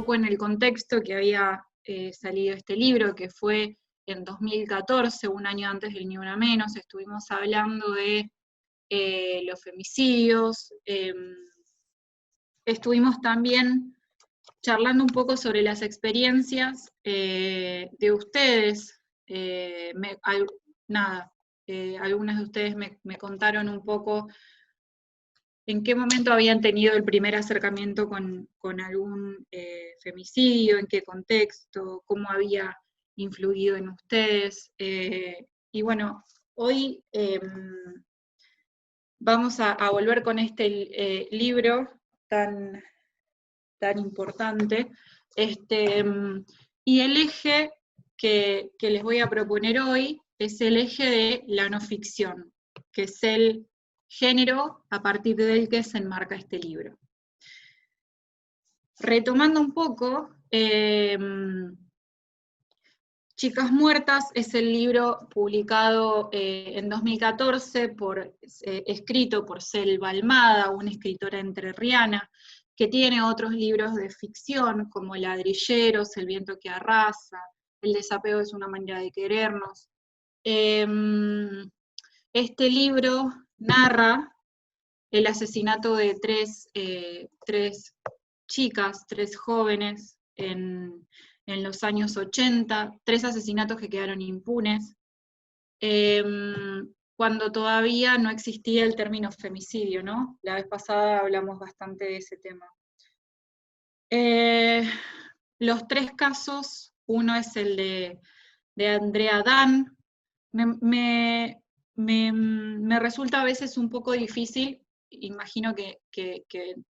poco en el contexto que había salido este libro, que fue en 2014, un año antes del Ni Una Menos. Estuvimos hablando de los femicidios, estuvimos también charlando un poco sobre las experiencias de ustedes. Algunas de ustedes me contaron un poco en qué momento habían tenido el primer acercamiento con algún femicidio, en qué contexto, cómo había influido en ustedes. Y bueno, hoy vamos a volver con este libro tan importante. Y el eje que les voy a proponer hoy es el eje de la no ficción, que es el género a partir del que se enmarca este libro. Retomando un poco, Chicas Muertas es el libro publicado en 2014, escrito por Selva Almada, una escritora entrerriana, que tiene otros libros de ficción, como Ladrilleros, El viento que arrasa, El desapego es una manera de querernos. Este libro narra el asesinato de tres chicas, tres jóvenes, en los años 80, 3 asesinatos que quedaron impunes, cuando todavía no existía el término femicidio, ¿no? La vez pasada hablamos bastante de ese tema. Los 3 casos, uno es el de Andrea Dan. Me resulta a veces un poco difícil, imagino que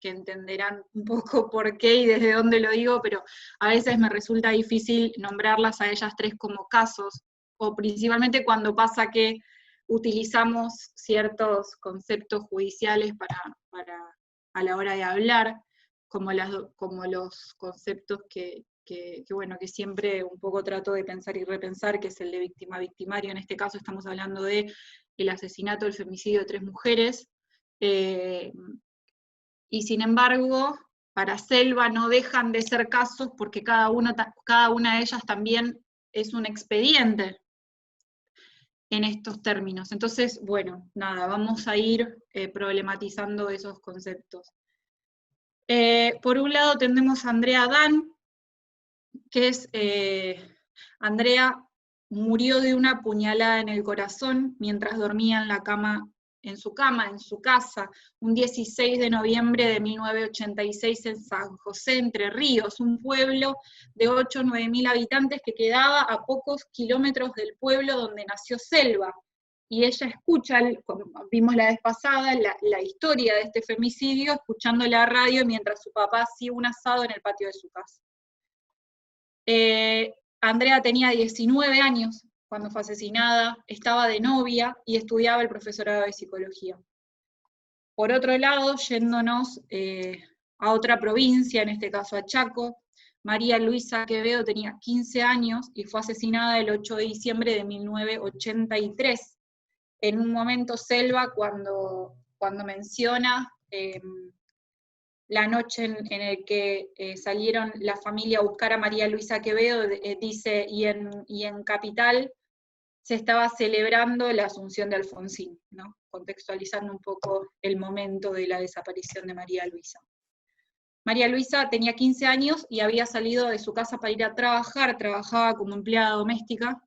entenderán un poco por qué y desde dónde lo digo, pero a veces me resulta difícil nombrarlas a ellas 3 como casos, o principalmente cuando pasa que utilizamos ciertos conceptos judiciales a la hora de hablar, como los conceptos que siempre un poco trato de pensar y repensar, que es el de víctima-victimario. En este caso estamos hablando de el asesinato, el femicidio de 3 mujeres, y sin embargo, para Selva no dejan de ser casos porque cada una de ellas también es un expediente en estos términos. Entonces, bueno, nada, vamos a ir problematizando esos conceptos. Por un lado tenemos a Andrea Dan, que es, Andrea murió de una puñalada en el corazón mientras dormía en su casa, un 16 de noviembre de 1986 en San José, Entre Ríos, un pueblo de 8 o 9 mil habitantes que quedaba a pocos kilómetros del pueblo donde nació Selva. Y ella escucha, como vimos la vez pasada, la historia de este femicidio, escuchando la radio mientras su papá hacía un asado en el patio de su casa. Andrea tenía 19 años cuando fue asesinada, estaba de novia y estudiaba el profesorado de psicología. Por otro lado, yéndonos a otra provincia, en este caso a Chaco, María Luisa Quevedo tenía 15 años y fue asesinada el 8 de diciembre de 1983. En un momento Selva, cuando menciona la noche en el que salieron la familia a buscar a María Luisa Quevedo, dice, y en Capital se estaba celebrando la asunción de Alfonsín, ¿no? Contextualizando un poco el momento de la desaparición de María Luisa. María Luisa tenía 15 años y había salido de su casa para ir a trabajar, trabajaba como empleada doméstica.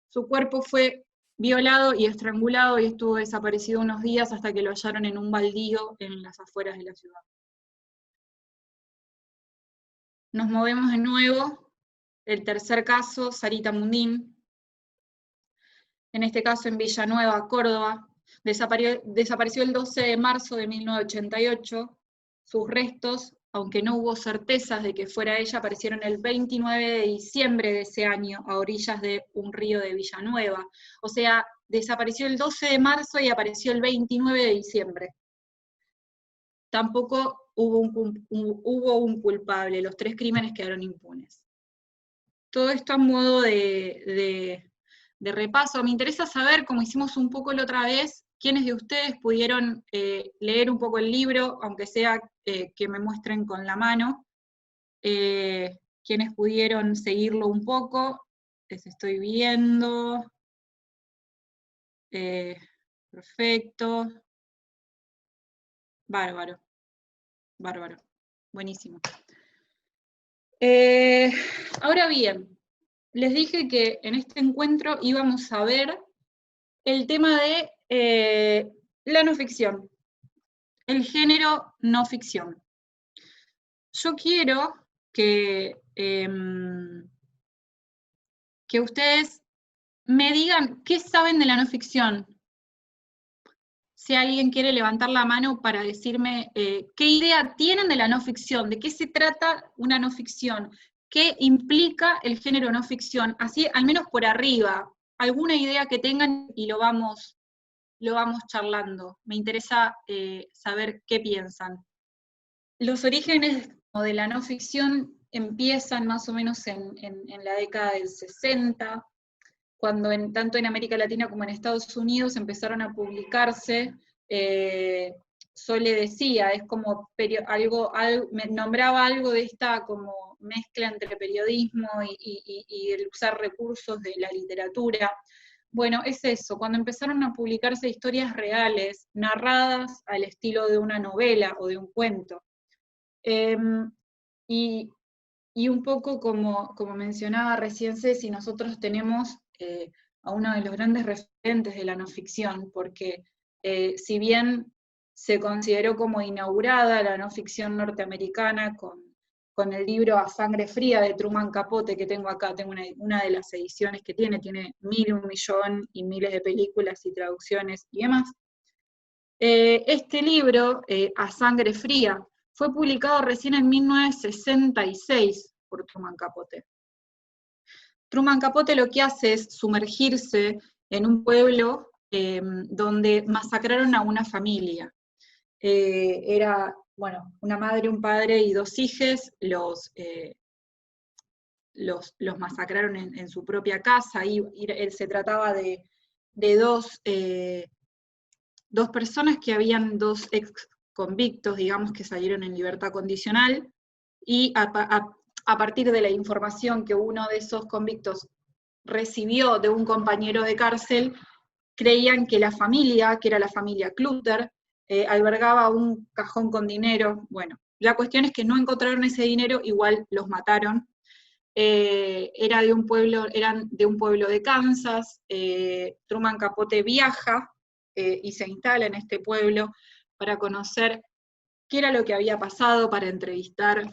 Su cuerpo fue violado y estrangulado y estuvo desaparecido unos días hasta que lo hallaron en un baldío en las afueras de la ciudad. Nos movemos de nuevo, el tercer caso, Sarita Mundín, en este caso en Villanueva, Córdoba, desapareció el 12 de marzo de 1988, sus restos, aunque no hubo certezas de que fuera ella, aparecieron el 29 de diciembre de ese año, a orillas de un río de Villanueva. O sea, desapareció el 12 de marzo y apareció el 29 de diciembre. Tampoco hubo un culpable, los 3 crímenes quedaron impunes. Todo esto a modo de repaso. Me interesa saber, como hicimos un poco la otra vez, quiénes de ustedes pudieron leer un poco el libro, aunque sea que me muestren con la mano, quienes pudieron seguirlo un poco, les estoy viendo. Perfecto. Bárbaro. Bárbaro. Buenísimo. Ahora bien, les dije que en este encuentro íbamos a ver el tema de la no ficción, el género no ficción. Yo quiero que ustedes me digan qué saben de la no ficción. Si alguien quiere levantar la mano para decirme qué idea tienen de la no ficción, de qué se trata una no ficción, qué implica el género no ficción, así al menos por arriba, alguna idea que tengan y lo vamos charlando. Me interesa saber qué piensan. Los orígenes de la no ficción empiezan más o menos en la década del 60, cuando tanto en América Latina como en Estados Unidos empezaron a publicarse, Sole decía, es como me nombraba algo de esta como mezcla entre periodismo y el usar recursos de la literatura. Bueno, es eso, cuando empezaron a publicarse historias reales, narradas al estilo de una novela o de un cuento. Y un poco como mencionaba recién Ceci, nosotros tenemos a uno de los grandes referentes de la no ficción, porque si bien se consideró como inaugurada la no ficción norteamericana con el libro A Sangre Fría de Truman Capote, que tengo acá, tengo una de las ediciones que tiene 1000, 1.000.000 y miles de películas y traducciones y demás. Este libro, A Sangre Fría, fue publicado recién en 1966 por Truman Capote. Truman Capote lo que hace es sumergirse en un pueblo donde masacraron a una familia. Era, bueno, una madre, un padre y 2 hijos, los masacraron en su propia casa, y se trataba de dos personas que habían 2 ex convictos, digamos, que salieron en libertad condicional, y a partir de la información que uno de esos convictos recibió de un compañero de cárcel, creían que la familia, que era la familia Clutter, albergaba un cajón con dinero. Bueno, la cuestión es que no encontraron ese dinero, igual los mataron. Eran de un pueblo de Kansas. Truman Capote viaja y se instala en este pueblo para conocer qué era lo que había pasado, para entrevistar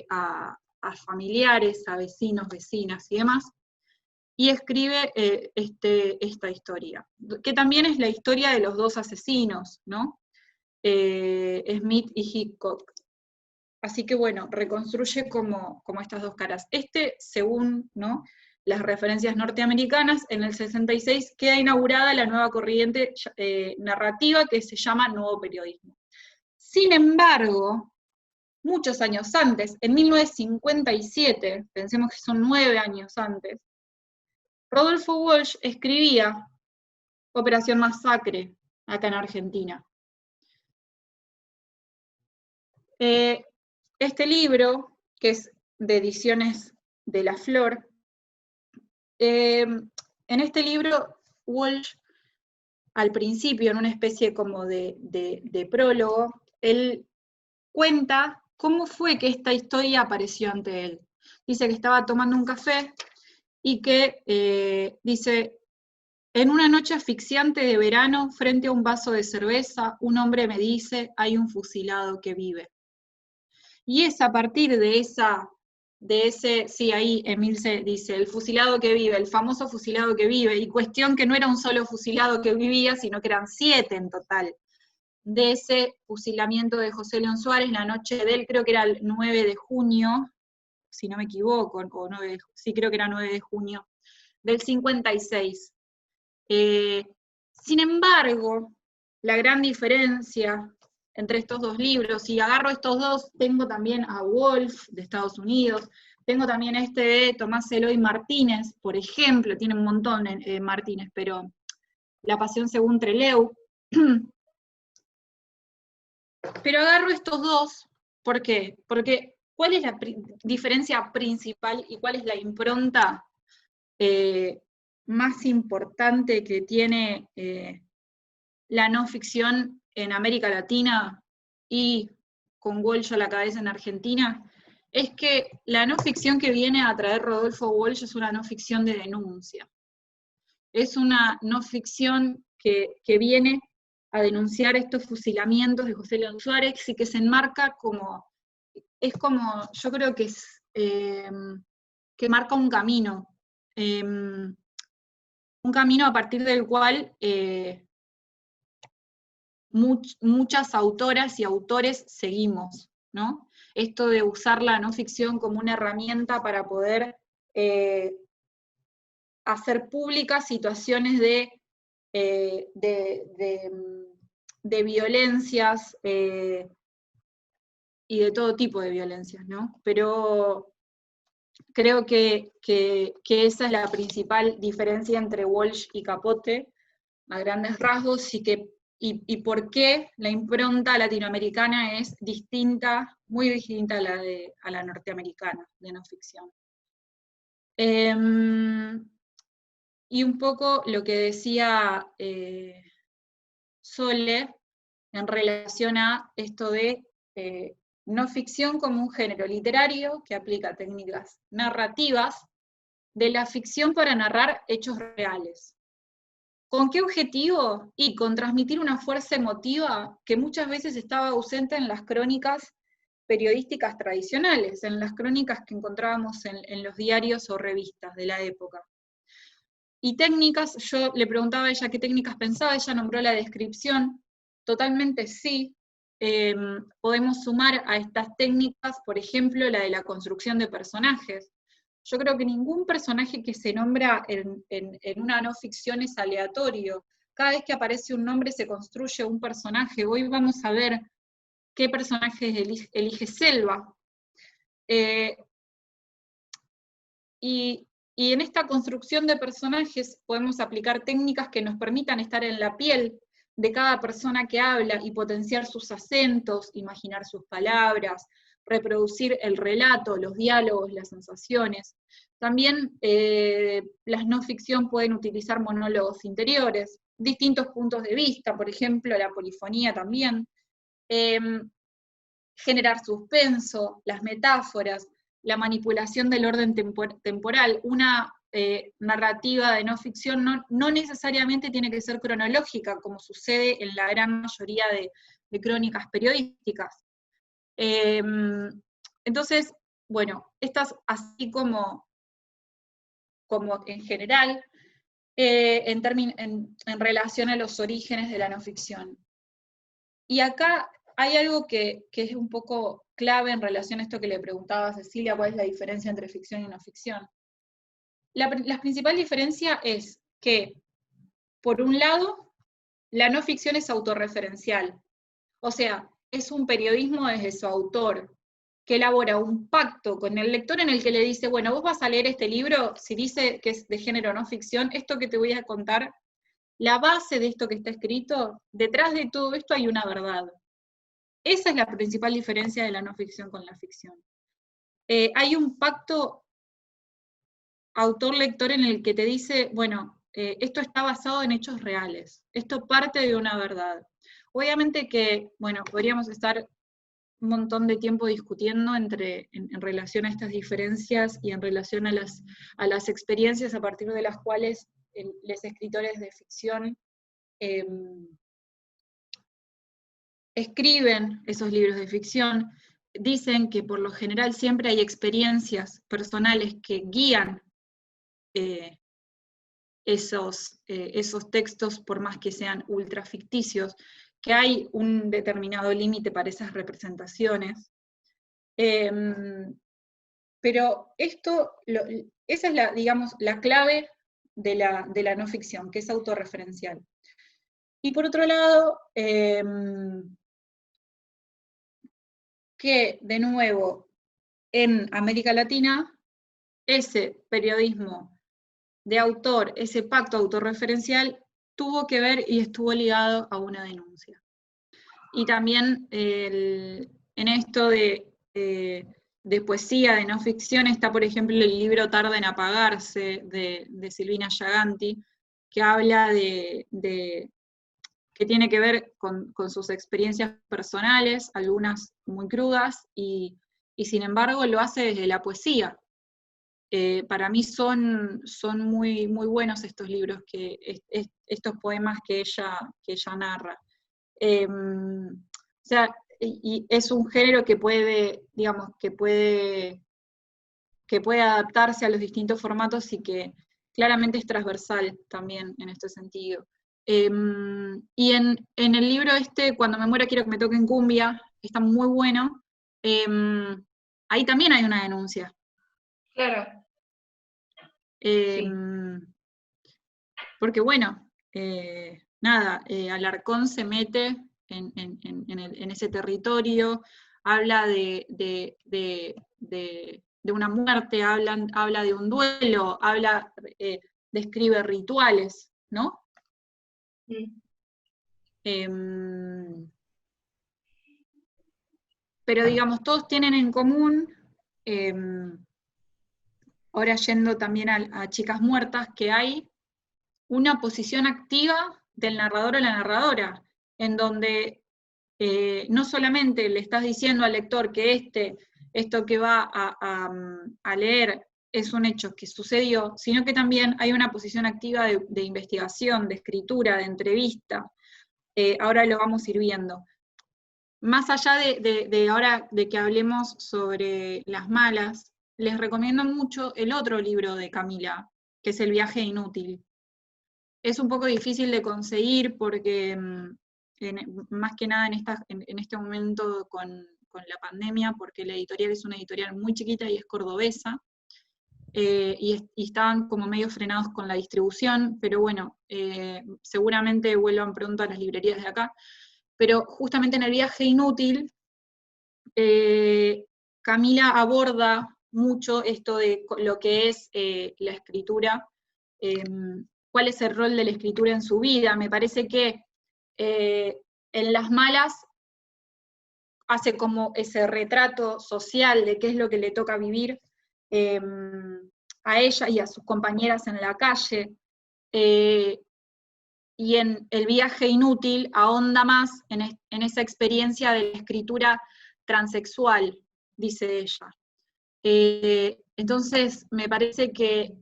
a familiares, a vecinos, vecinas y demás, y escribe esta historia, que también es la historia de los 2 asesinos, ¿no? Smith y Hickok. Así que bueno, reconstruye como estas 2 caras. Según, ¿no?, las referencias norteamericanas, en el 66 queda inaugurada la nueva corriente narrativa que se llama nuevo periodismo. Sin embargo, muchos años antes, en 1957, pensemos que son 9 años antes, Rodolfo Walsh escribía Operación Masacre, acá en Argentina. Este libro, que es de Ediciones de la Flor, en este libro Walsh, al principio, en una especie como de prólogo, él cuenta cómo fue que esta historia apareció ante él. Dice que estaba tomando un café y que, dice, en una noche asfixiante de verano, frente a un vaso de cerveza, un hombre me dice, hay un fusilado que vive. Y es a partir de ese, sí, ahí Emilce dice, el fusilado que vive, el famoso fusilado que vive, y cuestión que no era un solo fusilado que vivía, sino que eran 7 en total, de ese fusilamiento de José León Suárez, la noche de él, creo que era el 9 de junio, si no me equivoco, sí, creo que era 9 de junio, del 56. Sin embargo, la gran diferencia entre estos 2 libros, y agarro estos 2, tengo también a Wolf, de Estados Unidos, tengo también este de Tomás Eloy Martínez, por ejemplo, tiene un montón Martínez, pero La Pasión según Trelew. Pero agarro estos 2, ¿por qué? Porque ¿Cuál es la diferencia principal y cuál es la impronta más importante que tiene la no ficción en América Latina y con Walsh a la cabeza en Argentina? Es que la no ficción que viene a traer Rodolfo Walsh es una no ficción de denuncia. Es una no ficción que viene a denunciar estos fusilamientos de José León Suárez y que se enmarca como, yo creo que es, que marca un camino a partir del cual muchas autoras y autores seguimos, ¿no? Esto de usar la no ficción como una herramienta para poder hacer públicas situaciones de violencias y de todo tipo de violencias, ¿no? Pero creo que esa es la principal diferencia entre Walsh y Capote, a grandes rasgos, y por qué la impronta latinoamericana es distinta, muy distinta a la norteamericana de no ficción. Y un poco lo que decía Sole en relación a esto de no ficción como un género literario que aplica técnicas narrativas de la ficción para narrar hechos reales. ¿Con qué objetivo? Y con transmitir una fuerza emotiva que muchas veces estaba ausente en las crónicas periodísticas tradicionales, en las crónicas que encontrábamos en los diarios o revistas de la época. Y técnicas, yo le preguntaba a ella qué técnicas pensaba, ella nombró la descripción, totalmente sí. Podemos sumar a estas técnicas, por ejemplo, la de la construcción de personajes. Yo creo que ningún personaje que se nombra en una no ficción es aleatorio. Cada vez que aparece un nombre se construye un personaje. Hoy vamos a ver qué personajes elige Selva. Y en esta construcción de personajes podemos aplicar técnicas que nos permitan estar en la piel de cada persona que habla y potenciar sus acentos, imaginar sus palabras, reproducir el relato, los diálogos, las sensaciones. También las no ficción pueden utilizar monólogos interiores, distintos puntos de vista, por ejemplo, la polifonía también, generar suspenso, las metáforas, la manipulación del orden temporal. Una narrativa de no ficción no necesariamente tiene que ser cronológica, como sucede en la gran mayoría de crónicas periodísticas. Entonces, bueno, estas así como en general, en relación a los orígenes de la no ficción. Y acá hay algo que es un poco clave en relación a esto que le preguntaba a Cecilia, cuál es la diferencia entre ficción y no ficción. La principal diferencia es que, por un lado, la no ficción es autorreferencial, o sea, es un periodismo desde su autor, que elabora un pacto con el lector en el que le dice, bueno, vos vas a leer este libro, si dice que es de género no ficción, esto que te voy a contar, la base de esto que está escrito, detrás de todo esto hay una verdad. Esa es la principal diferencia de la no ficción con la ficción. Hay un pacto autor-lector en el que te dice, bueno, esto está basado en hechos reales, esto parte de una verdad. Obviamente que, bueno, podríamos estar un montón de tiempo discutiendo en relación a estas diferencias y en relación a las experiencias a partir de las cuales los escritores de ficción escriben esos libros de ficción. Dicen que por lo general siempre hay experiencias personales que guían esos textos, por más que sean ultra ficticios, que hay un determinado límite para esas representaciones. Pero esa es digamos, la clave de la no ficción, que es autorreferencial. Y por otro lado, que de nuevo, en América Latina, ese periodismo de autor, ese pacto autorreferencial, tuvo que ver y estuvo ligado a una denuncia. Y también en esto de de poesía, de no ficción, está por ejemplo el libro Tarde en apagarse, de Silvina Giaganti, que habla que tiene que ver con sus experiencias personales, algunas muy crudas, y sin embargo lo hace desde la poesía. Para mí son muy, muy buenos estos libros, estos poemas que ella narra. O sea, y es un género que puede, digamos, que puede adaptarse a los distintos formatos y que claramente es transversal también en este sentido. Y en el libro Cuando me muera quiero que me toquen cumbia, está muy bueno, ahí también hay una denuncia. Claro. Sí. Sí. Porque bueno, nada, Alarcón se mete en ese territorio, habla de una muerte, habla de un duelo, describe rituales, ¿no? Pero digamos, todos tienen en común, ahora yendo también a Chicas Muertas, que hay una posición activa del narrador o la narradora, en donde no solamente le estás diciendo al lector que esto que va a leer es un hecho que sucedió, sino que también hay una posición activa de investigación, de escritura, de entrevista. Ahora lo vamos a ir viendo. Más allá de ahora de que hablemos sobre las malas, les recomiendo mucho el otro libro de Camila, que es El viaje inútil. Es un poco difícil de conseguir porque, más que nada en este momento con la pandemia, porque la editorial es una editorial muy chiquita y es cordobesa, y estaban como medio frenados con la distribución, pero bueno, seguramente vuelvan pronto a las librerías de acá. Pero justamente en El viaje inútil, Camila aborda mucho esto de lo que es la escritura, cuál es el rol de la escritura en su vida. Me parece que en Las malas hace como ese retrato social de qué es lo que le toca vivir a ella y a sus compañeras en la calle, y en El viaje inútil ahonda más en esa experiencia de la escritura transexual, dice ella. Entonces, me parece que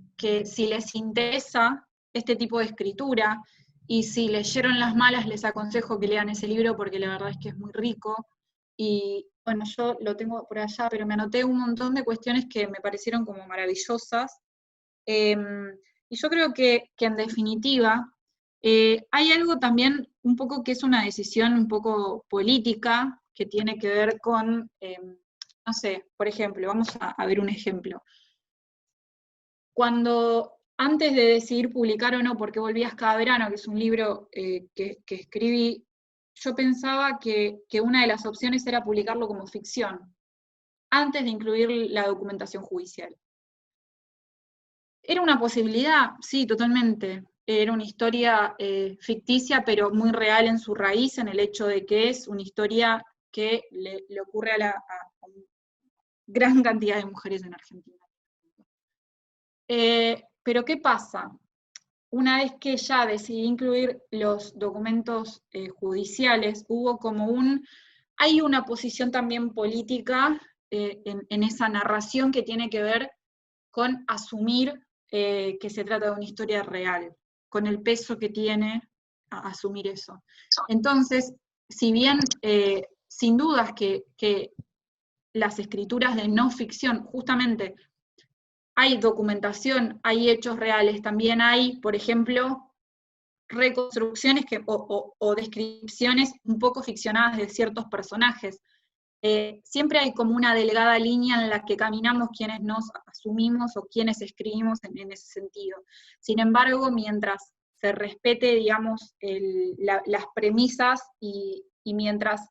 si les interesa este tipo de escritura, y si leyeron Las malas, les aconsejo que lean ese libro porque la verdad es que es muy rico. Y bueno, yo lo tengo por allá, pero me anoté un montón de cuestiones que me parecieron como maravillosas. Y yo creo que en definitiva, hay algo también un poco que es una decisión un poco política, que tiene que ver con, no sé, por ejemplo, vamos a ver un ejemplo. Cuando, antes de decidir publicar o no Porque volvías cada verano, que es un libro que escribí, yo pensaba que una de las opciones era publicarlo como ficción, antes de incluir la documentación judicial. Era una posibilidad, sí, totalmente. Era una historia ficticia, pero muy real en su raíz, en el hecho de que es una historia que le ocurre a gran cantidad de mujeres en Argentina. Pero ¿qué pasa? Una vez que ya decidí incluir los documentos judiciales, hubo como hay una posición también política en esa narración que tiene que ver con asumir que se trata de una historia real, con el peso que tiene asumir eso. Entonces, si bien sin dudas que las escrituras de no ficción, justamente hay documentación, hay hechos reales, también hay, por ejemplo, reconstrucciones o descripciones un poco ficcionadas de ciertos personajes. Siempre hay como una delgada línea en la que caminamos quienes nos asumimos o quienes escribimos en ese sentido. Sin embargo, mientras se respete, digamos, las premisas y mientras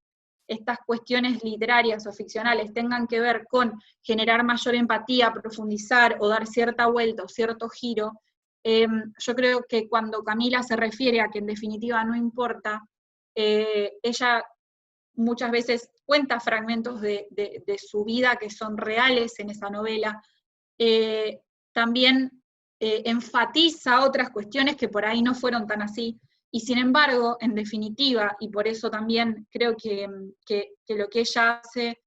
estas cuestiones literarias o ficcionales tengan que ver con generar mayor empatía, profundizar o dar cierta vuelta o cierto giro, yo creo que cuando Camila se refiere a que en definitiva no importa, ella muchas veces cuenta fragmentos de su vida que son reales en esa novela, también enfatiza otras cuestiones que por ahí no fueron tan así, y sin embargo, en definitiva, y por eso también creo que lo que ella hace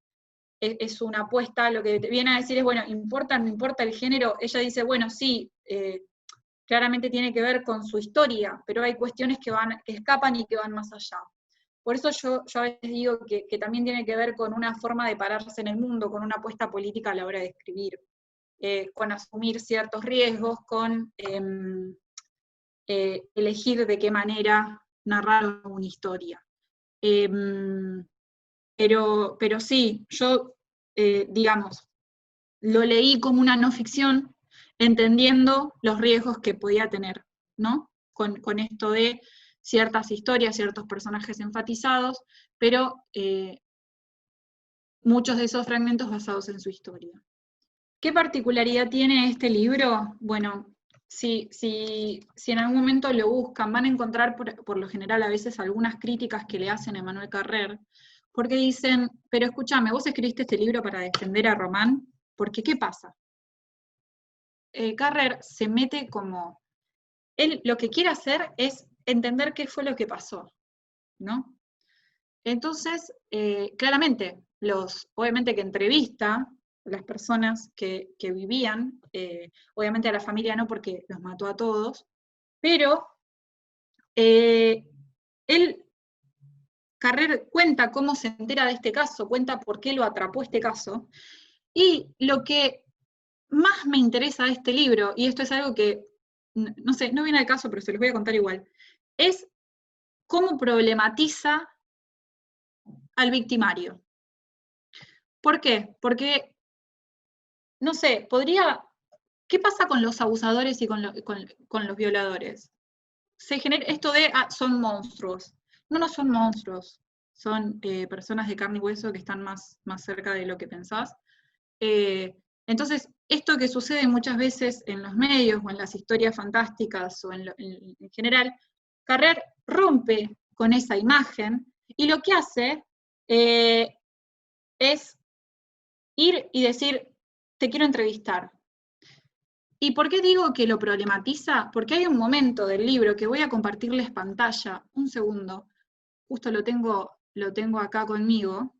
es una apuesta, lo que viene a decir es, bueno, no importa el género, ella dice, bueno, sí, claramente tiene que ver con su historia, pero hay cuestiones que escapan y que van más allá. Por eso yo a veces digo que también tiene que ver con una forma de pararse en el mundo, con una apuesta política a la hora de escribir, con asumir ciertos riesgos, con elegir de qué manera narrar una historia. Pero sí, yo, digamos, lo leí como una no ficción, entendiendo los riesgos que podía tener, ¿no? Con esto de ciertas historias, ciertos personajes enfatizados, pero muchos de esos fragmentos basados en su historia. ¿Qué particularidad tiene este libro? Bueno, si en algún momento lo buscan, van a encontrar por lo general a veces algunas críticas que le hacen a Emmanuel Carrère, porque dicen, pero escúchame, vos escribiste este libro para defender a Román, porque ¿qué pasa? Carrère se mete como, él lo que quiere hacer es entender qué fue lo que pasó, ¿no? Entonces, claramente, obviamente que entrevista las personas que vivían, obviamente a la familia no porque los mató a todos, pero Carrère cuenta cómo se entera de este caso, cuenta por qué lo atrapó este caso, y lo que más me interesa de este libro, y esto es algo que, no sé, no viene al caso, pero se los voy a contar igual, es cómo problematiza al victimario. ¿Por qué? Porque, no sé, ¿qué pasa con los abusadores y con los violadores? Se genera esto de, son monstruos. No son monstruos, son personas de carne y hueso que están más cerca de lo que pensás. Entonces, esto que sucede muchas veces en los medios o en las historias fantásticas o en general, Carrère rompe con esa imagen y lo que hace es ir y decir, te quiero entrevistar. ¿Y por qué digo que lo problematiza? Porque hay un momento del libro que voy a compartirles pantalla, un segundo, justo lo tengo acá conmigo.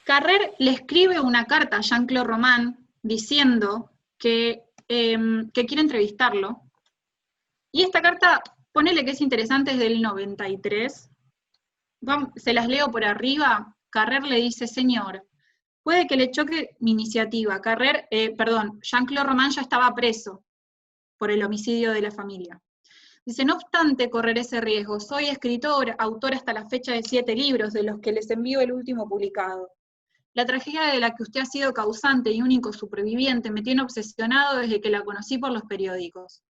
Carrère le escribe una carta a Jean-Claude Román diciendo que quiere entrevistarlo. Y esta carta, ponele que es interesante, es del 93. Se las leo por arriba. Carrère le dice, señor, puede que le choque mi iniciativa. Jean-Claude Román ya estaba preso por el homicidio de la familia. Dice, no obstante correr ese riesgo, soy escritor, autor hasta la fecha de 7 libros, de los que les envío el último publicado. La tragedia de la que usted ha sido causante y único superviviente me tiene obsesionado desde que la conocí por los periódicos.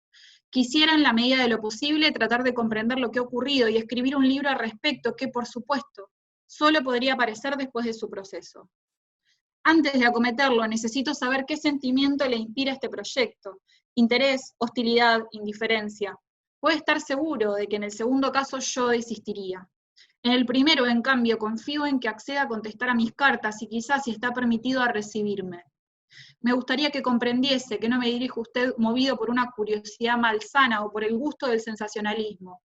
Quisiera, en la medida de lo posible, tratar de comprender lo que ha ocurrido y escribir un libro al respecto que, por supuesto, solo podría aparecer después de su proceso. Antes de acometerlo, necesito saber qué sentimiento le inspira este proyecto. Interés, hostilidad, indiferencia. Puede estar seguro de que en el segundo caso yo desistiría. En el primero, en cambio, confío en que acceda a contestar a mis cartas y quizás si está permitido a recibirme. Me gustaría que comprendiese que no me dirijo a usted movido por una curiosidad malsana o por el gusto del sensacionalismo.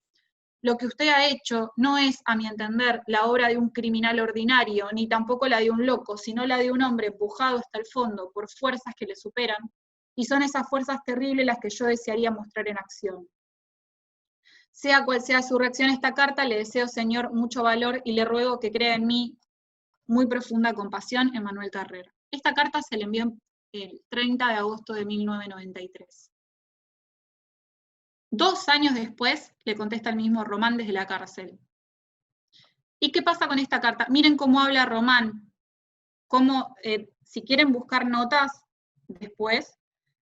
Lo que usted ha hecho no es, a mi entender, la obra de un criminal ordinario, ni tampoco la de un loco, sino la de un hombre empujado hasta el fondo por fuerzas que le superan, y son esas fuerzas terribles las que yo desearía mostrar en acción. Sea cual sea su reacción a esta carta, le deseo, señor, mucho valor y le ruego que crea en mí muy profunda compasión, Emmanuel Carrère. Esta carta se le envió el 30 de agosto de 1993. 2 años después le contesta el mismo Román desde la cárcel. ¿Y qué pasa con esta carta? Miren cómo habla Román, cómo, si quieren buscar notas después,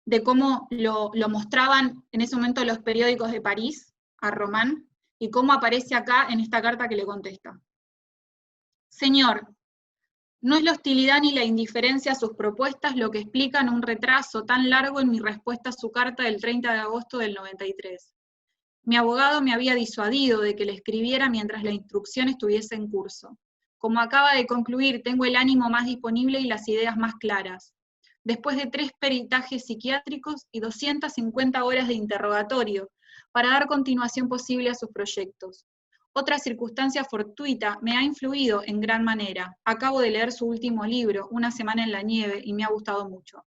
de cómo lo mostraban en ese momento los periódicos de París a Román, y cómo aparece acá en esta carta que le contesta. Señor, no es la hostilidad ni la indiferencia a sus propuestas lo que explican un retraso tan largo en mi respuesta a su carta del 30 de agosto del 93. Mi abogado me había disuadido de que le escribiera mientras la instrucción estuviese en curso. Como acaba de concluir, tengo el ánimo más disponible y las ideas más claras. Después de 3 peritajes psiquiátricos y 250 horas de interrogatorio, para dar continuación posible a sus proyectos. Otra circunstancia fortuita me ha influido en gran manera. Acabo de leer su último libro, Una semana en la nieve, y me ha gustado mucho.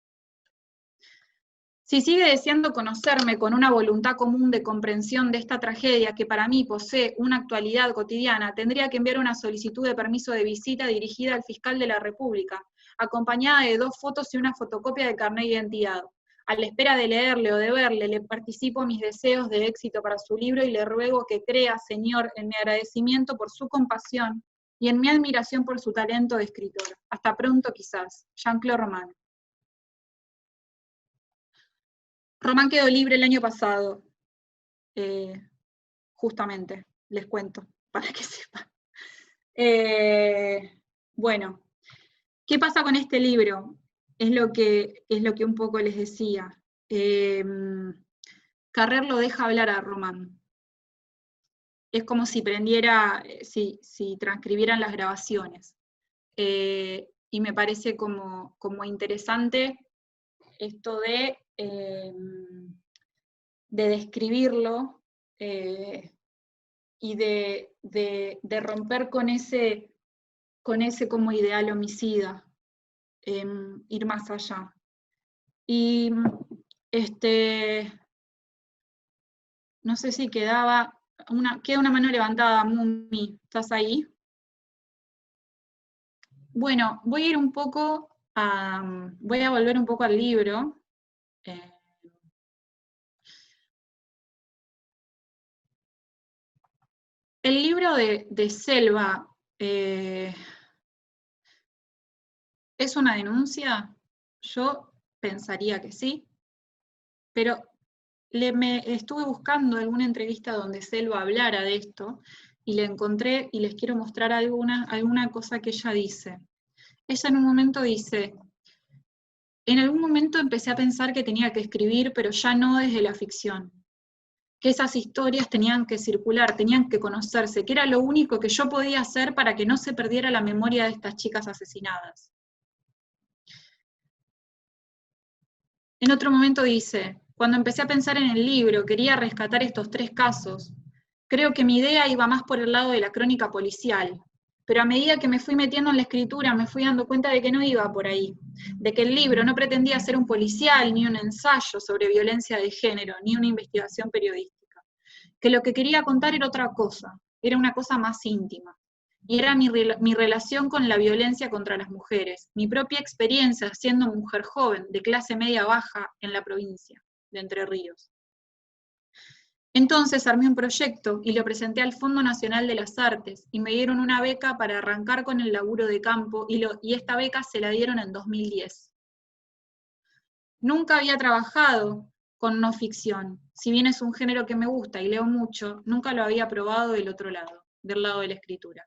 Si sigue deseando conocerme con una voluntad común de comprensión de esta tragedia que para mí posee una actualidad cotidiana, tendría que enviar una solicitud de permiso de visita dirigida al fiscal de la República, acompañada de 2 fotos y una fotocopia de carnet de identidad. A la espera de leerle o de verle, le participo mis deseos de éxito para su libro y le ruego que crea, Señor, en mi agradecimiento por su compasión y en mi admiración por su talento de escritor. Hasta pronto quizás. Jean-Claude Román. Román quedó libre el año pasado, justamente, les cuento, para que sepan. Bueno, ¿qué pasa con este libro? Es lo que un poco les decía. Carrer lo deja hablar a Román. Es como si prendiera, si transcribieran las grabaciones. Y me parece como interesante esto de describirlo y de romper con ese como ideal homicida, ir más allá. Y no sé si queda una mano levantada, Mumi, ¿estás ahí? Bueno, voy a ir un poco voy a volver un poco al libro. El libro de Selva, ¿es una denuncia? Yo pensaría que sí, pero estuve buscando alguna entrevista donde Selva hablara de esto, y le encontré, y les quiero mostrar alguna cosa que ella dice. Ella en un momento dice: en algún momento empecé a pensar que tenía que escribir, pero ya no desde la ficción. Que esas historias tenían que circular, tenían que conocerse, que era lo único que yo podía hacer para que no se perdiera la memoria de estas chicas asesinadas. En otro momento dice: cuando empecé a pensar en el libro, quería rescatar estos 3 casos. Creo que mi idea iba más por el lado de la crónica policial, pero a medida que me fui metiendo en la escritura me fui dando cuenta de que no iba por ahí, de que el libro no pretendía ser un policial, ni un ensayo sobre violencia de género, ni una investigación periodística, que lo que quería contar era otra cosa, era una cosa más íntima, y era mi relación con la violencia contra las mujeres, mi propia experiencia siendo mujer joven, de clase media baja en la provincia de Entre Ríos. Entonces armé un proyecto y lo presenté al Fondo Nacional de las Artes y me dieron una beca para arrancar con el laburo de campo y esta beca se la dieron en 2010. Nunca había trabajado con no ficción, si bien es un género que me gusta y leo mucho, nunca lo había probado del otro lado, del lado de la escritura.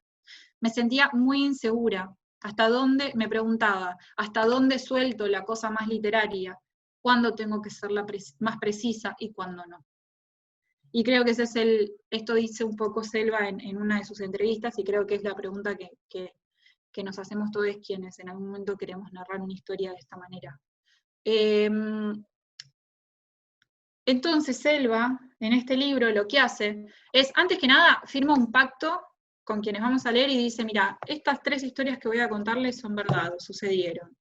Me sentía muy insegura, me preguntaba, ¿hasta dónde suelto la cosa más literaria? ¿Cuándo tengo que ser más precisa y cuándo no? Y creo que esto dice un poco Selva en una de sus entrevistas, y creo que es la pregunta que nos hacemos todos quienes en algún momento queremos narrar una historia de esta manera. Entonces Selva, en este libro, lo que hace es, antes que nada, firma un pacto con quienes vamos a leer y dice: mira, estas 3 historias que voy a contarles son verdad, sucedieron.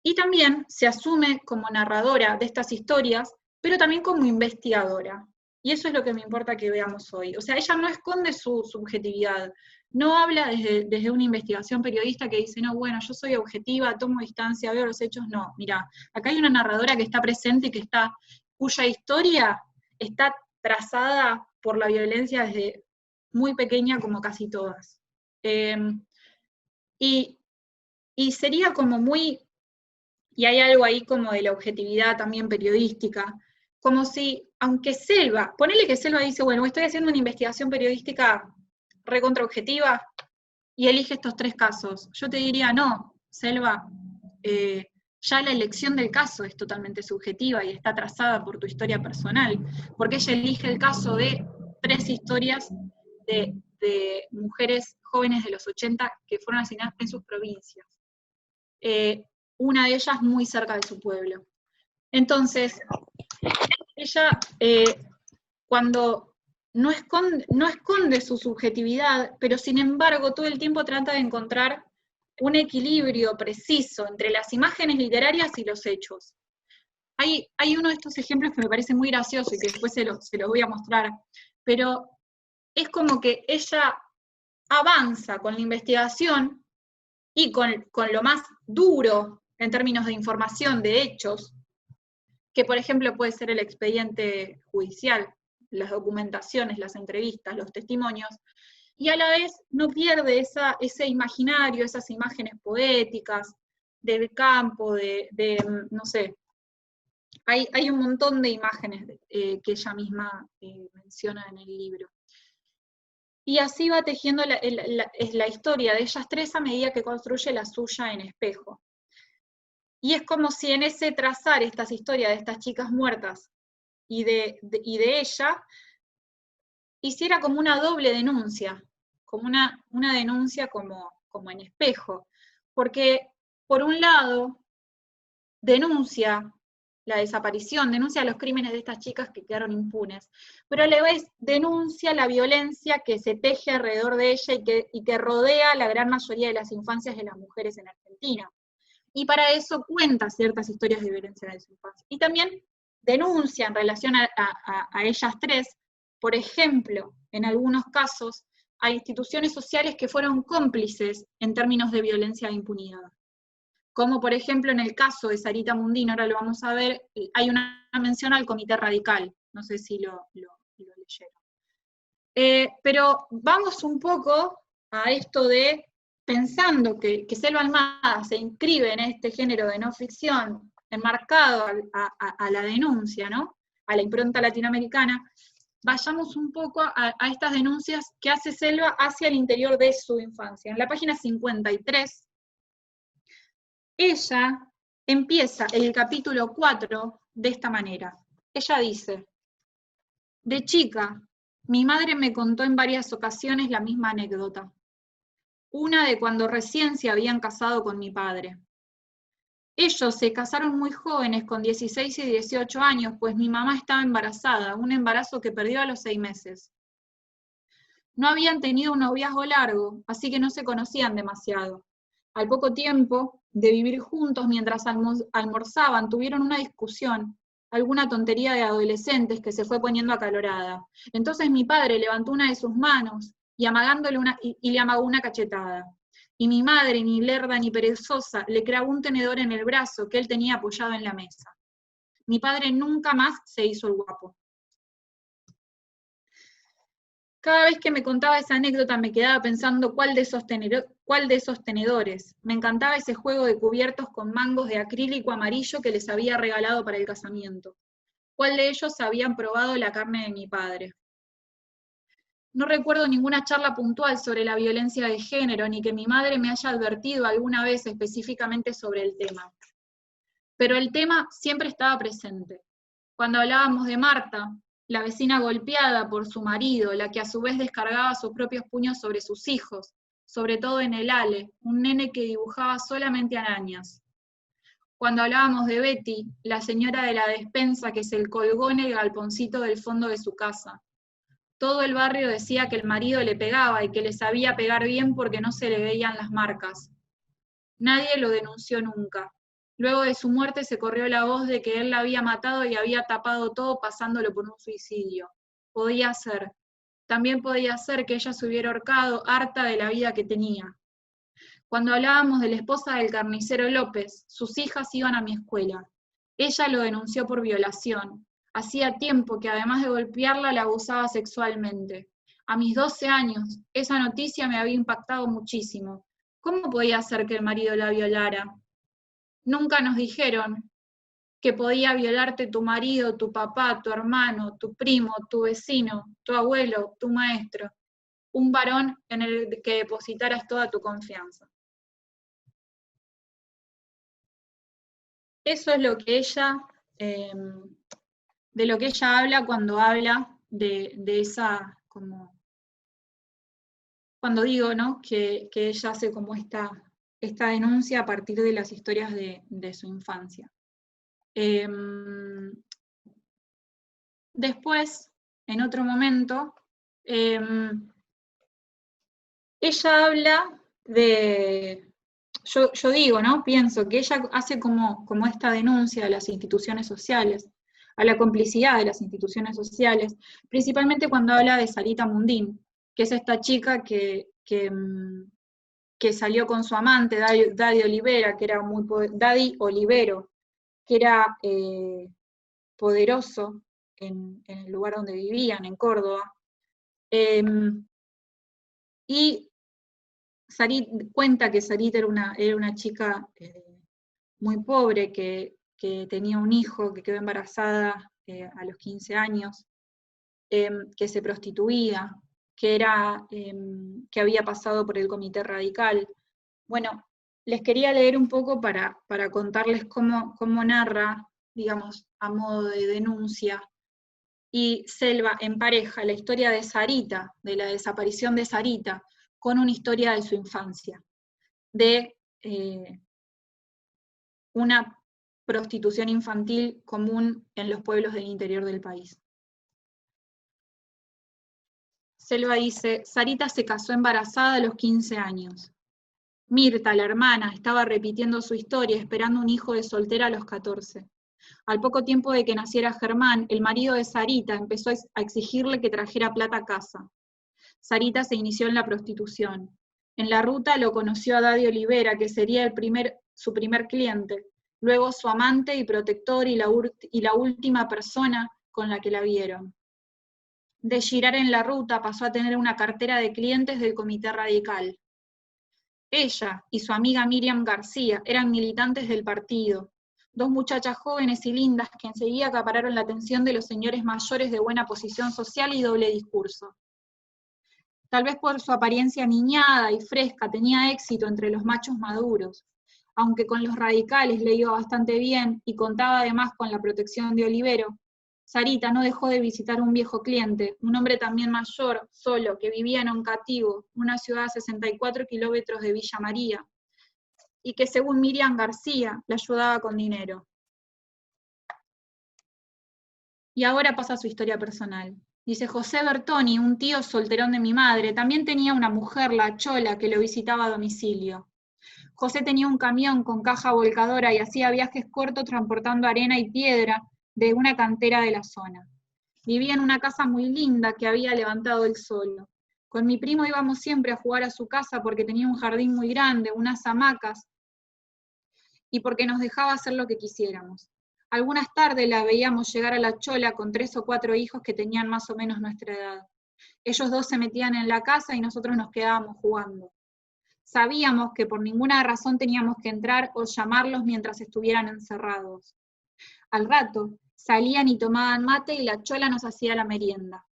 Y también se asume como narradora de estas historias, pero también como investigadora. Y eso es lo que me importa que veamos hoy. O sea, ella no esconde su subjetividad, no habla desde una investigación periodista que dice: no, bueno, yo soy objetiva, tomo distancia, veo los hechos. No, mira, acá hay una narradora que está presente y cuya historia está trazada por la violencia desde muy pequeña, como casi todas. Y sería como muy... Y hay algo ahí como de la objetividad también periodística, como si, aunque Selva, ponele que Selva dice: bueno, estoy haciendo una investigación periodística recontra objetiva, y elige estos 3 casos. Yo te diría: no, Selva, ya la elección del caso es totalmente subjetiva y está trazada por tu historia personal, porque ella elige el caso de 3 historias de de mujeres jóvenes de los 80 que fueron asesinadas en sus provincias. Una de ellas muy cerca de su pueblo. Entonces, ella, cuando no esconde su subjetividad, pero sin embargo todo el tiempo trata de encontrar un equilibrio preciso entre las imágenes literarias y los hechos. Hay uno de estos ejemplos que me parece muy gracioso y que después se los voy a mostrar, pero es como que ella avanza con la investigación y con lo más duro en términos de información, de hechos, que por ejemplo puede ser el expediente judicial, las documentaciones, las entrevistas, los testimonios, y a la vez no pierde ese imaginario, esas imágenes poéticas del campo, no sé, hay un montón de imágenes que ella misma menciona en el libro. Y así va tejiendo la historia de ellas tres a medida que construye la suya en espejo. Y es como si en ese trazar estas historias de estas chicas muertas y de ella, hiciera como una doble denuncia, como una denuncia como en espejo. Porque, por un lado, denuncia la desaparición, denuncia los crímenes de estas chicas que quedaron impunes, pero a la vez denuncia la violencia que se teje alrededor de ella y que rodea la gran mayoría de las infancias de las mujeres en Argentina. Y para eso cuenta ciertas historias de violencia de su infancia. Y también denuncia en relación a ellas tres, por ejemplo, en algunos casos, a instituciones sociales que fueron cómplices en términos de violencia e impunidad. Como por ejemplo en el caso de Sarita Mundino, ahora lo vamos a ver, hay una mención al Comité Radical, no sé si lo leyeron. Pero vamos un poco a esto de, pensando que Selva Almada se inscribe en este género de no ficción, enmarcado a la denuncia, ¿no? A la impronta latinoamericana, vayamos un poco a estas denuncias que hace Selva hacia el interior de su infancia. En la página 53, ella empieza el capítulo 4 de esta manera. Ella dice: de chica, mi madre me contó en varias ocasiones la misma anécdota. Una de cuando recién se habían casado con mi padre. Ellos se casaron muy jóvenes, con 16 y 18 años, pues mi mamá estaba embarazada, un embarazo que perdió a los 6 meses. No habían tenido un noviazgo largo, así que no se conocían demasiado. Al poco tiempo de vivir juntos, mientras almorzaban, tuvieron una discusión, alguna tontería de adolescentes que se fue poniendo acalorada. Entonces mi padre levantó una de sus manos y le amagó una cachetada. Y mi madre, ni lerda ni perezosa, le clavó un tenedor en el brazo que él tenía apoyado en la mesa. Mi padre nunca más se hizo el guapo. Cada vez que me contaba esa anécdota me quedaba pensando cuál de esos tenedores. Me encantaba ese juego de cubiertos con mangos de acrílico amarillo que les había regalado para el casamiento. ¿Cuál de ellos habían probado la carne de mi padre? No recuerdo ninguna charla puntual sobre la violencia de género, ni que mi madre me haya advertido alguna vez específicamente sobre el tema. Pero el tema siempre estaba presente. Cuando hablábamos de Marta, la vecina golpeada por su marido, la que a su vez descargaba sus propios puños sobre sus hijos, sobre todo en el Ale, un nene que dibujaba solamente arañas. Cuando hablábamos de Betty, la señora de la despensa que se colgó en el galponcito del fondo de su casa. Todo el barrio decía que el marido le pegaba y que le sabía pegar bien porque no se le veían las marcas. Nadie lo denunció nunca. Luego de su muerte se corrió la voz de que él la había matado y había tapado todo pasándolo por un suicidio. Podía ser. También podía ser que ella se hubiera ahorcado harta de la vida que tenía. Cuando hablábamos de la esposa del carnicero López, sus hijas iban a mi escuela. Ella lo denunció por violación. Hacía tiempo que además de golpearla la abusaba sexualmente. A mis 12 años, esa noticia me había impactado muchísimo. ¿Cómo podía ser que el marido la violara? Nunca nos dijeron que podía violarte tu marido, tu papá, tu hermano, tu primo, tu vecino, tu abuelo, tu maestro, un varón en el que depositaras toda tu confianza. Eso es lo que ella, de lo que ella habla cuando habla de esa como cuando digo, ¿no?, que ella hace como esta denuncia a partir de las historias de su infancia. Después, en otro momento, ella habla de, yo digo, ¿no?, pienso que ella hace como esta denuncia a las instituciones sociales, a la complicidad de las instituciones sociales, principalmente cuando habla de Sarita Mundín, que es esta chica que salió con su amante, Daddy Olivera, que era Daddy Olivero, que era poderoso en el lugar donde vivían, en Córdoba. Y cuenta que Sarita era una chica muy pobre, que tenía un hijo, que quedó embarazada a los 15 años, que se prostituía, que había pasado por el Comité Radical. Bueno, les quería leer un poco para contarles cómo narra, digamos, a modo de denuncia, y Selva empareja la historia de Sarita, de la desaparición de Sarita, con una historia de su infancia, de una prostitución infantil común en los pueblos del interior del país. Selva dice: Sarita se casó embarazada a los 15 años. Mirta, la hermana, estaba repitiendo su historia, esperando un hijo de soltera a los 14. Al poco tiempo de que naciera Germán, el marido de Sarita empezó a exigirle que trajera plata a casa. Sarita se inició en la prostitución. En la ruta lo conoció a Daddy Olivera, que sería su primer cliente, luego su amante y protector y la última persona con la que la vieron. De girar en la ruta pasó a tener una cartera de clientes del Comité Radical. Ella y su amiga Miriam García eran militantes del partido, dos muchachas jóvenes y lindas que enseguida acapararon la atención de los señores mayores de buena posición social y doble discurso. Tal vez por su apariencia niñada y fresca tenía éxito entre los machos maduros, aunque con los radicales le iba bastante bien y contaba además con la protección de Olivero. Sarita no dejó de visitar un viejo cliente, un hombre también mayor, solo, que vivía en Oncativo, una ciudad a 64 kilómetros de Villa María, y que según Miriam García le ayudaba con dinero. Y ahora pasa su historia personal. Dice: José Bertoni, un tío solterón de mi madre, también tenía una mujer, la Chola, que lo visitaba a domicilio. José tenía un camión con caja volcadora y hacía viajes cortos transportando arena y piedra de una cantera de la zona. Vivía en una casa muy linda que había levantado él solo. Con mi primo íbamos siempre a jugar a su casa porque tenía un jardín muy grande, unas hamacas, y porque nos dejaba hacer lo que quisiéramos. Algunas tardes la veíamos llegar a la Chola con 3 o 4 hijos que tenían más o menos nuestra edad. Ellos dos se metían en la casa y nosotros nos quedábamos jugando. Sabíamos que por ninguna razón teníamos que entrar o llamarlos mientras estuvieran encerrados. Al rato, salían y tomaban mate y la Chola nos hacía la merienda.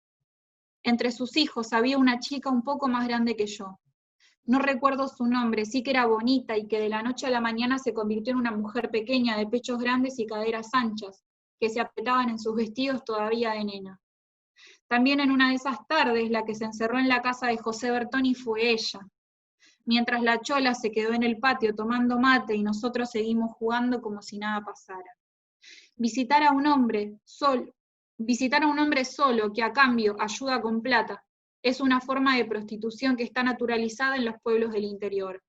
Entre sus hijos había una chica un poco más grande que yo. No recuerdo su nombre, sí que era bonita y que de la noche a la mañana se convirtió en una mujer pequeña de pechos grandes y caderas anchas, que se apretaban en sus vestidos todavía de nena. También en una de esas tardes, la que se encerró en la casa de José Bertoni fue ella. Mientras la Chola se quedó en el patio tomando mate y nosotros seguimos jugando como si nada pasara. Visitar a un hombre solo que a cambio ayuda con plata es una forma de prostitución que está naturalizada en los pueblos del interior,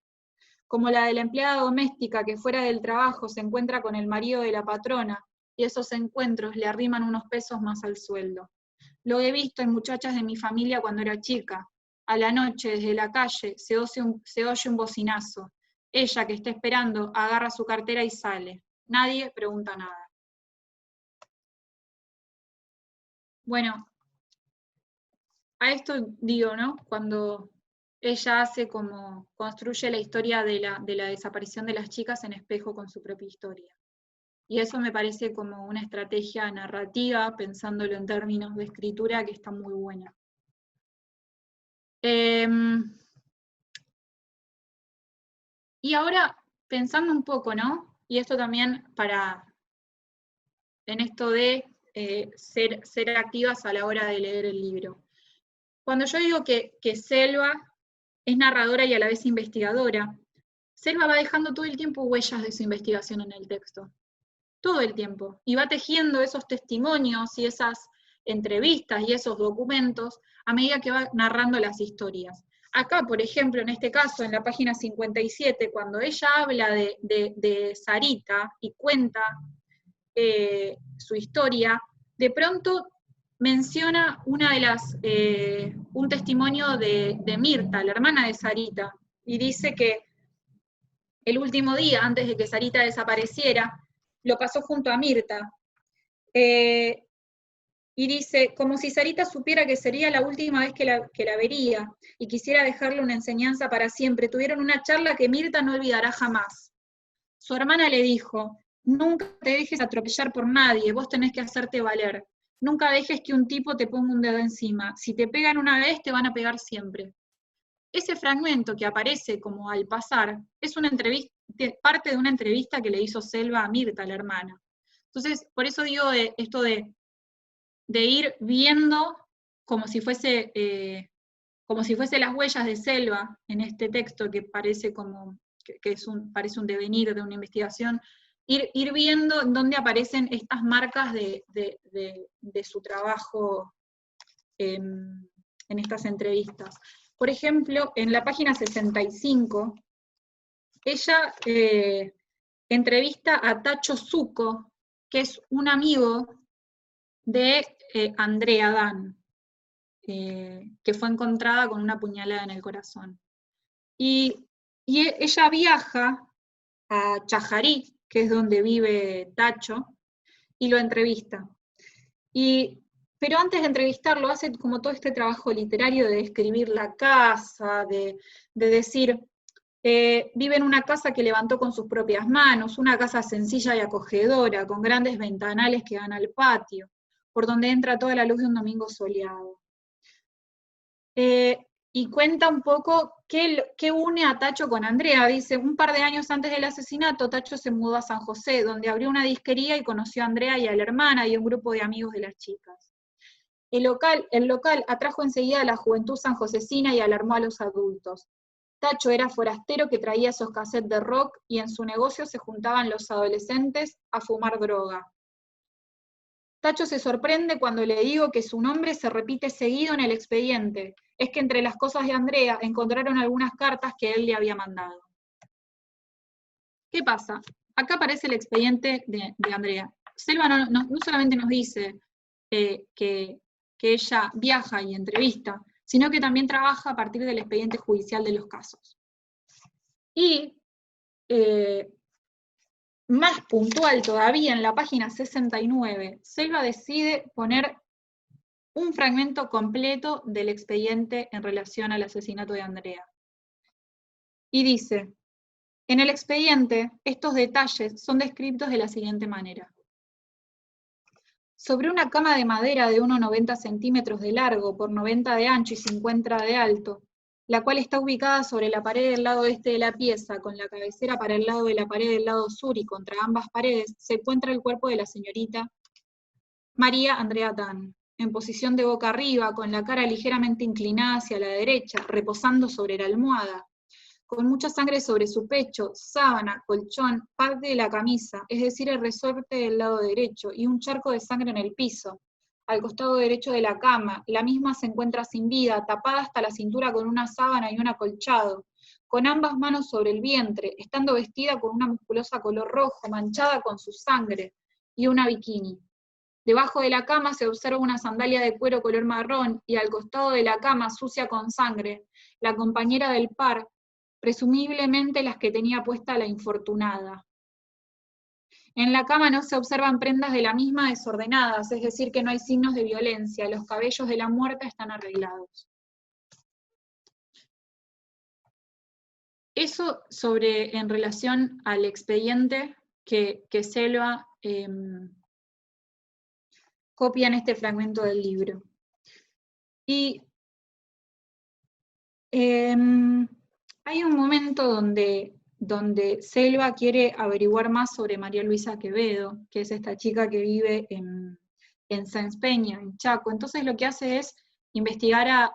como la de la empleada doméstica que fuera del trabajo se encuentra con el marido de la patrona y esos encuentros le arriman unos pesos más al sueldo. Lo he visto en muchachas de mi familia cuando era chica. A la noche, desde la calle, se oye un bocinazo. Ella, que está esperando, agarra su cartera y sale. Nadie pregunta nada. Bueno, a esto digo, ¿no? Cuando ella construye la historia de la desaparición de las chicas en espejo con su propia historia. Y eso me parece como una estrategia narrativa, pensándolo en términos de escritura, que está muy buena. Y ahora, pensando un poco, ¿no? Y esto también en esto de ser activas a la hora de leer el libro. Cuando yo digo que Selva es narradora y a la vez investigadora. Selva va dejando todo el tiempo huellas de su investigación en el texto, todo el tiempo, y va tejiendo esos testimonios y esas entrevistas y esos documentos a medida que va narrando las historias. Acá, por ejemplo, en este caso, en la página 57, cuando ella habla de Sarita y cuenta su historia, de pronto menciona un testimonio de Mirta, la hermana de Sarita, y dice que el último día, antes de que Sarita desapareciera, lo pasó junto a Mirta. Y dice, como si Sarita supiera que sería la última vez que la vería, y quisiera dejarle una enseñanza para siempre. Tuvieron una charla que Mirta no olvidará jamás. Su hermana le dijo, nunca te dejes atropellar por nadie, vos tenés que hacerte valer. Nunca dejes que un tipo te ponga un dedo encima. Si te pegan una vez, te van a pegar siempre. Ese fragmento que aparece como al pasar, es una entrevista, parte de una entrevista que le hizo Selva a Mirta, la hermana. Entonces, por eso digo esto de ir viendo como si fuese las huellas de Selva en este texto que parece parece un devenir de una investigación, ir viendo en dónde aparecen estas marcas de su trabajo en estas entrevistas. Por ejemplo, en la página 65, ella entrevista a Tacho Zucco, que es un amigo de Andrea Dan, que fue encontrada con una puñalada en el corazón. Y ella viaja a Chajarí, que es donde vive Tacho, y lo entrevista. Pero antes de entrevistarlo, hace como todo este trabajo literario de describir la casa, de decir, vive en una casa que levantó con sus propias manos, una casa sencilla y acogedora, con grandes ventanales que dan al patio, por donde entra toda la luz de un domingo soleado. Y cuenta un poco qué une a Tacho con Andrea. Dice, un par de años antes del asesinato, Tacho se mudó a San José, donde abrió una disquería y conoció a Andrea y a la hermana y un grupo de amigos de las chicas. El local atrajo enseguida a la juventud sanjosecina y alarmó a los adultos. Tacho era forastero que traía esos cassettes de rock y en su negocio se juntaban los adolescentes a fumar droga. Tacho se sorprende cuando le digo que su nombre se repite seguido en el expediente. Es que entre las cosas de Andrea encontraron algunas cartas que él le había mandado. ¿Qué pasa? Acá aparece el expediente de Andrea. Selva no solamente nos dice que ella viaja y entrevista, sino que también trabaja a partir del expediente judicial de los casos. Y más puntual todavía, en la página 69, Selva decide poner un fragmento completo del expediente en relación al asesinato de Andrea. Y dice, en el expediente, estos detalles son descritos de la siguiente manera. Sobre una cama de madera de unos 90 centímetros de largo por 90 de ancho y 50 de alto, la cual está ubicada sobre la pared del lado este de la pieza, con la cabecera para el lado de la pared del lado sur y contra ambas paredes, se encuentra el cuerpo de la señorita María Andrea Dan, en posición de boca arriba, con la cara ligeramente inclinada hacia la derecha, reposando sobre la almohada, con mucha sangre sobre su pecho, sábana, colchón, parte de la camisa, es decir, el resorte del lado derecho, y un charco de sangre en el piso. Al costado derecho de la cama, la misma se encuentra sin vida, tapada hasta la cintura con una sábana y un acolchado, con ambas manos sobre el vientre, estando vestida con una musculosa color rojo, manchada con su sangre, y una bikini. Debajo de la cama se observa una sandalia de cuero color marrón, y al costado de la cama, sucia con sangre, la compañera del par, presumiblemente las que tenía puesta la infortunada. En la cama no se observan prendas de la misma desordenadas, es decir, que no hay signos de violencia, los cabellos de la muerta están arreglados. Eso en relación al expediente que Selva copia en este fragmento del libro. Y hay un momento donde Selva quiere averiguar más sobre María Luisa Quevedo, que es esta chica que vive en Sáenz Peña, en Chaco. Entonces lo que hace es investigar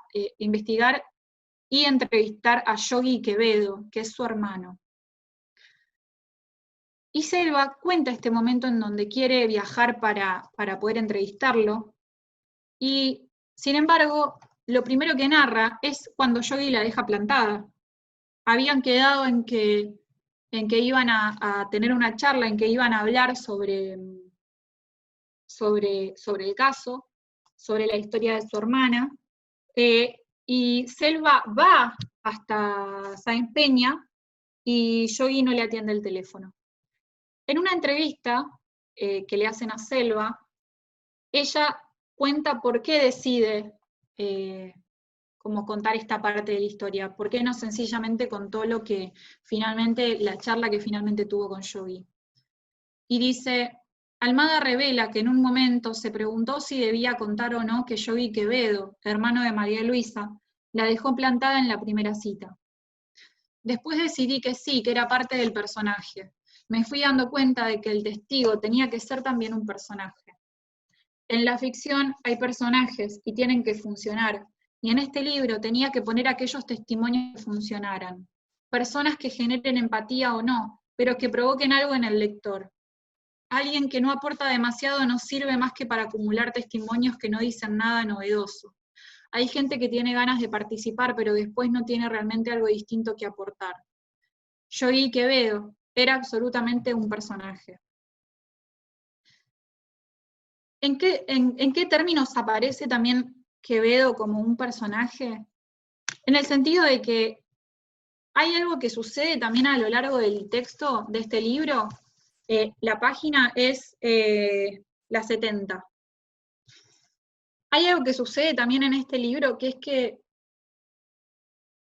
y entrevistar a Yogi Quevedo, que es su hermano. Y Selva cuenta este momento en donde quiere viajar para poder entrevistarlo, y sin embargo, lo primero que narra es cuando Yogi la deja plantada. Habían quedado en que iban a tener una charla, en que iban a hablar sobre el caso, sobre la historia de su hermana, y Selva va hasta Sáenz Peña y Yogi no le atiende el teléfono. En una entrevista que le hacen a Selva, ella cuenta por qué decide como contar esta parte de la historia, por qué no sencillamente contó lo que finalmente, la charla que finalmente tuvo con Yogi. Y dice, Almada revela que en un momento se preguntó si debía contar o no que Yogi Quevedo, hermano de María Luisa, la dejó plantada en la primera cita. Después decidí que sí, que era parte del personaje. Me fui dando cuenta de que el testigo tenía que ser también un personaje. En la ficción hay personajes y tienen que funcionar, y en este libro tenía que poner aquellos testimonios que funcionaran. Personas que generen empatía o no, pero que provoquen algo en el lector. Alguien que no aporta demasiado no sirve más que para acumular testimonios que no dicen nada novedoso. Hay gente que tiene ganas de participar, pero después no tiene realmente algo distinto que aportar. Yogi Quevedo era absolutamente un personaje. ¿En qué términos aparece también Quevedo como un personaje? En el sentido de que hay algo que sucede también a lo largo del texto de este libro. La página es la 70. Hay algo que sucede también en este libro, que es que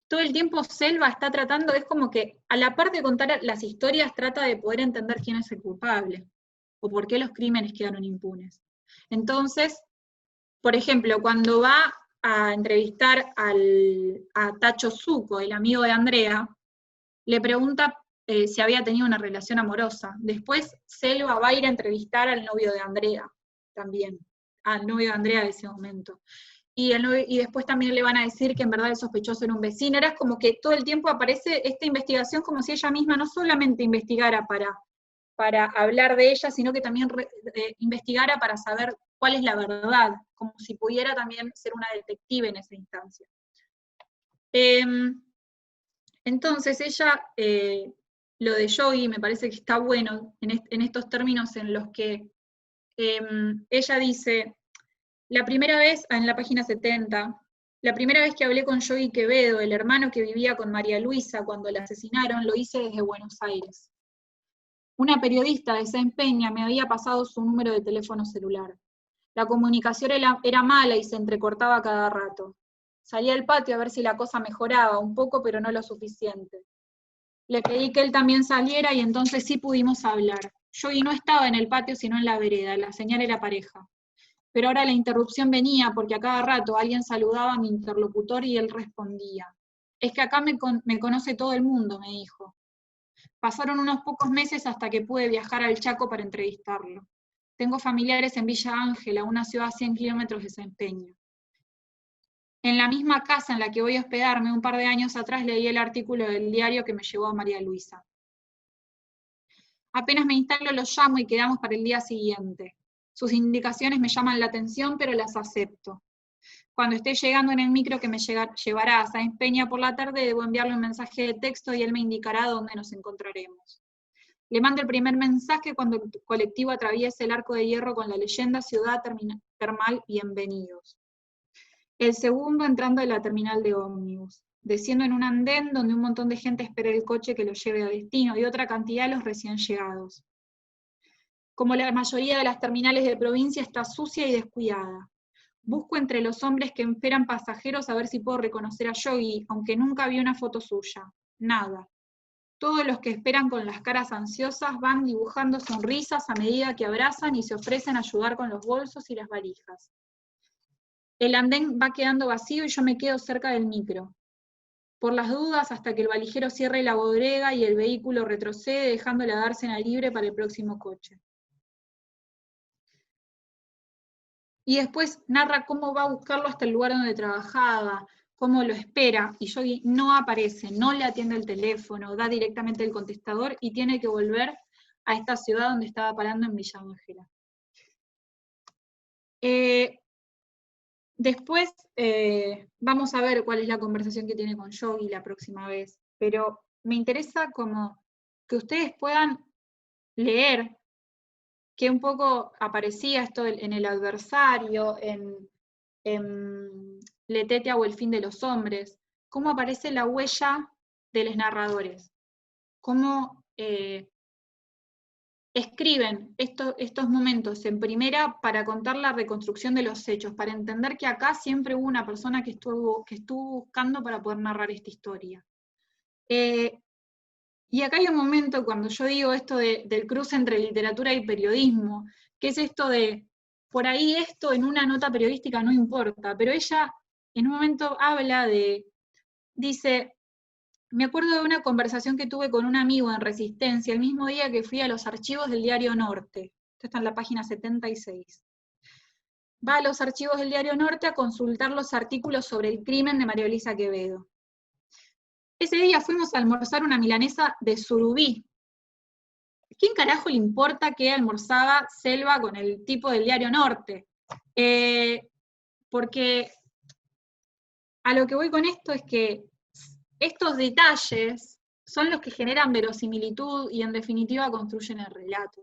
todo el tiempo Selva está tratando, es como que a la par de contar las historias, trata de poder entender quién es el culpable, o por qué los crímenes quedaron impunes. Entonces, por ejemplo, cuando va a entrevistar a Tacho Zucco, el amigo de Andrea, le pregunta si había tenido una relación amorosa. Después Selva va a ir a entrevistar al novio de Andrea, también, al novio de Andrea de ese momento. Y después también le van a decir que en verdad el sospechoso era un vecino. Era como que todo el tiempo aparece esta investigación como si ella misma no solamente investigara para hablar de ella, sino que también investigara para saber cuál es la verdad, como si pudiera también ser una detective en esa instancia. Entonces ella, lo de Yogi me parece que está bueno en estos términos en los que ella dice, la primera vez, en la página 70, la primera vez que hablé con Yogi Quevedo, el hermano que vivía con María Luisa cuando la asesinaron, lo hice desde Buenos Aires. Una periodista de Sáenz Peña me había pasado su número de teléfono celular. La comunicación era mala y se entrecortaba cada rato. Salí al patio a ver si la cosa mejoraba un poco, pero no lo suficiente. Le pedí que él también saliera y entonces sí pudimos hablar. Yogi no estaba en el patio sino en la vereda, la señal era pareja. Pero ahora la interrupción venía porque a cada rato alguien saludaba a mi interlocutor y él respondía. Es que acá me conoce todo el mundo, me dijo. Pasaron unos pocos meses hasta que pude viajar al Chaco para entrevistarlo. Tengo familiares en Villa Ángela, una ciudad a 100 kilómetros de Sáenz Peña. En la misma casa en la que voy a hospedarme, un par de años atrás leí el artículo del diario que me llevó a María Luisa. Apenas me instalo lo llamo y quedamos para el día siguiente. Sus indicaciones me llaman la atención, pero las acepto. Cuando esté llegando en el micro que me llevará a Sáenz Peña por la tarde, debo enviarle un mensaje de texto y él me indicará dónde nos encontraremos. Le mando el primer mensaje cuando el colectivo atraviese el arco de hierro con la leyenda Ciudad Termal Bienvenidos. El segundo entrando en la terminal de ómnibus, desciendo en un andén donde un montón de gente espera el coche que lo lleve a destino y otra cantidad los recién llegados. Como la mayoría de las terminales de provincia está sucia y descuidada. Busco entre los hombres que esperan pasajeros a ver si puedo reconocer a Yogi, aunque nunca vi una foto suya. Nada. Todos los que esperan con las caras ansiosas van dibujando sonrisas a medida que abrazan y se ofrecen a ayudar con los bolsos y las valijas. El andén va quedando vacío y yo me quedo cerca del micro. Por las dudas, hasta que el valijero cierre la bodega y el vehículo retrocede, dejando la dársena libre para el próximo coche. Y después narra cómo va a buscarlo hasta el lugar donde trabajaba, cómo lo espera, y Yogi no aparece, no le atiende el teléfono, da directamente el contestador y tiene que volver a esta ciudad donde estaba parando en Villa Ángela. Después vamos a ver cuál es la conversación que tiene con Yogi la próxima vez, pero me interesa como que ustedes puedan leer que un poco aparecía esto en El adversario, en Letetia o El fin de los hombres, cómo aparece la huella de los narradores, cómo escriben estos momentos en primera para contar la reconstrucción de los hechos, para entender que acá siempre hubo una persona que estuvo buscando para poder narrar esta historia. Y acá hay un momento cuando yo digo esto del cruce entre literatura y periodismo, que es esto de, por ahí esto en una nota periodística no importa, pero ella en un momento dice, me acuerdo de una conversación que tuve con un amigo en Resistencia el mismo día que fui a los archivos del Diario Norte. Esto está en la página 76. Va a los archivos del Diario Norte a consultar los artículos sobre el crimen de María Elisa Quevedo. Ese día fuimos a almorzar una milanesa de surubí. ¿Quién carajo le importa que almorzaba Selva con el tipo del Diario Norte? Porque a lo que voy con esto es que estos detalles son los que generan verosimilitud y en definitiva construyen el relato.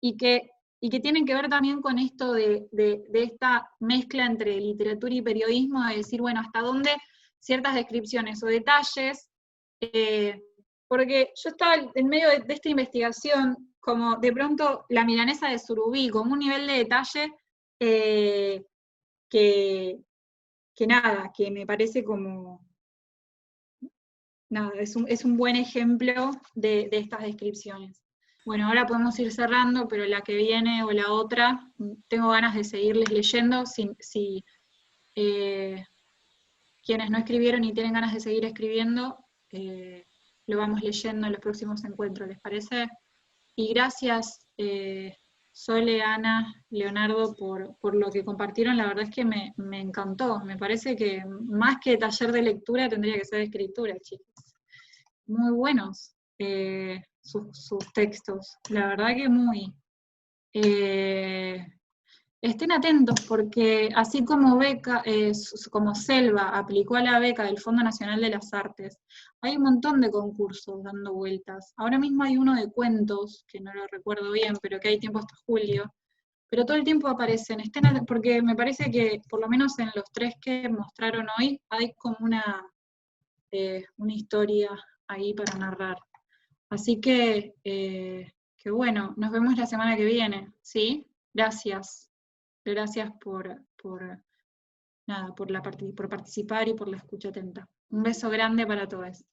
Y que tienen que ver también con esto de esta mezcla entre literatura y periodismo, de decir, bueno, hasta dónde ciertas descripciones o detalles, porque yo estaba en medio de esta investigación, como de pronto la milanesa de surubí, como un nivel de detalle que nada, que me parece como, nada, es un buen ejemplo de estas descripciones. Bueno, ahora podemos ir cerrando, pero la que viene o la otra, tengo ganas de seguirles leyendo, si quienes no escribieron y tienen ganas de seguir escribiendo, lo vamos leyendo en los próximos encuentros, ¿les parece? Y gracias, Sole, Ana, Leonardo, por lo que compartieron, la verdad es que me encantó, me parece que más que taller de lectura tendría que ser de escritura, chicos. Muy buenos sus textos, la verdad que muy. Estén atentos porque así como como Selva aplicó a la beca del Fondo Nacional de las Artes, hay un montón de concursos dando vueltas. Ahora mismo hay uno de cuentos, que no lo recuerdo bien, pero que hay tiempo hasta julio, pero todo el tiempo aparecen, porque me parece que por lo menos en los 3 que mostraron hoy, hay como una historia ahí para narrar. Así que bueno, nos vemos la semana que viene, ¿sí? Gracias. Gracias por participar y por la escucha atenta. Un beso grande para todos.